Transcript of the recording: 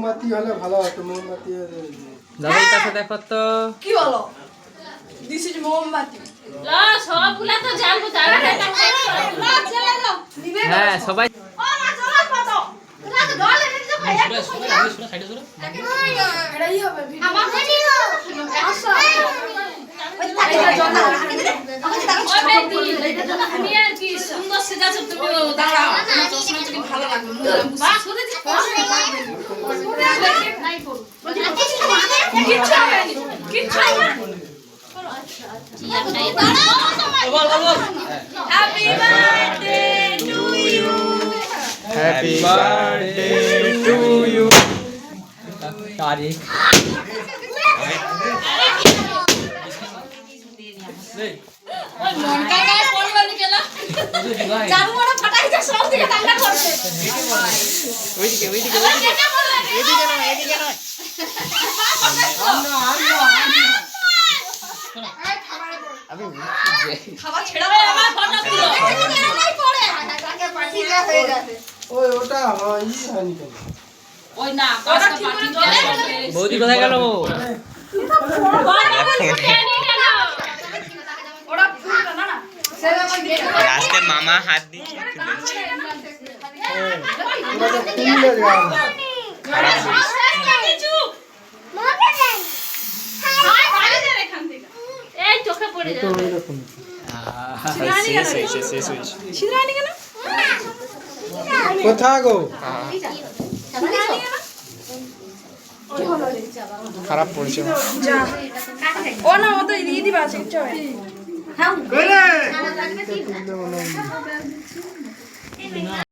মোমবাতি হলে ভালো হতো, মোমবাতি যাদের কাছে দেখো তো কি হলো? দিস ইজ মোমবাতি। লা সবগুলা তো জানবো তারা এটা না চলে যাও নিবে। হ্যাঁ সবাই ও না চলো কত তোরা তো দলে নিতে যাও ভাই একটা সাইডে সরো। এটাই হবে ভিডিও। আমার ভিডিও আসো এটা জল আগে দে ওই বেটি আমি আর কি সুন্দর সেজাছো তুমি দাঁড়াও আমার চশমা তুমি ভালো লাগবে বাহ শুনে দিছ নাই করো কিচ্ছু হবে কিচ্ছু হবে বল বল বল। Happy birthday to you happy birthday to you তারিখ এই ওই মনটা গায়ে পড়লো নি কেলা চারু বড় ফাটাই যা সব দিকে কান্না করছে। ওইদিকে ওইদিকে কেন বললা এদিকে নয় এদিকে নয় আমি খাবার ছেড়া ওই আমার ফটো তুলো নাই পড়ে তাকে পাঠিয়ে দেয়া হয়ে গেছে। ওই ওটা হয় ই হয়নি কেন? ওই না কাজটা পাঠিয়ে দাও বৌদি কোথায় গেল ওরা ফুলটা না না সেটা আমার দিকে রাস্তে মামা হাত দিয়ে তুলেছে। ওটা তো খুললে গান। এই চোখে পড়ে তো যাবে ওইরকম। শেষ হয়েছে। ছিলানি কেন? কোথায় গো? খারাপ পড়ছে যা ও না ও তো দিয়ে দিবা আছে চল কইরে?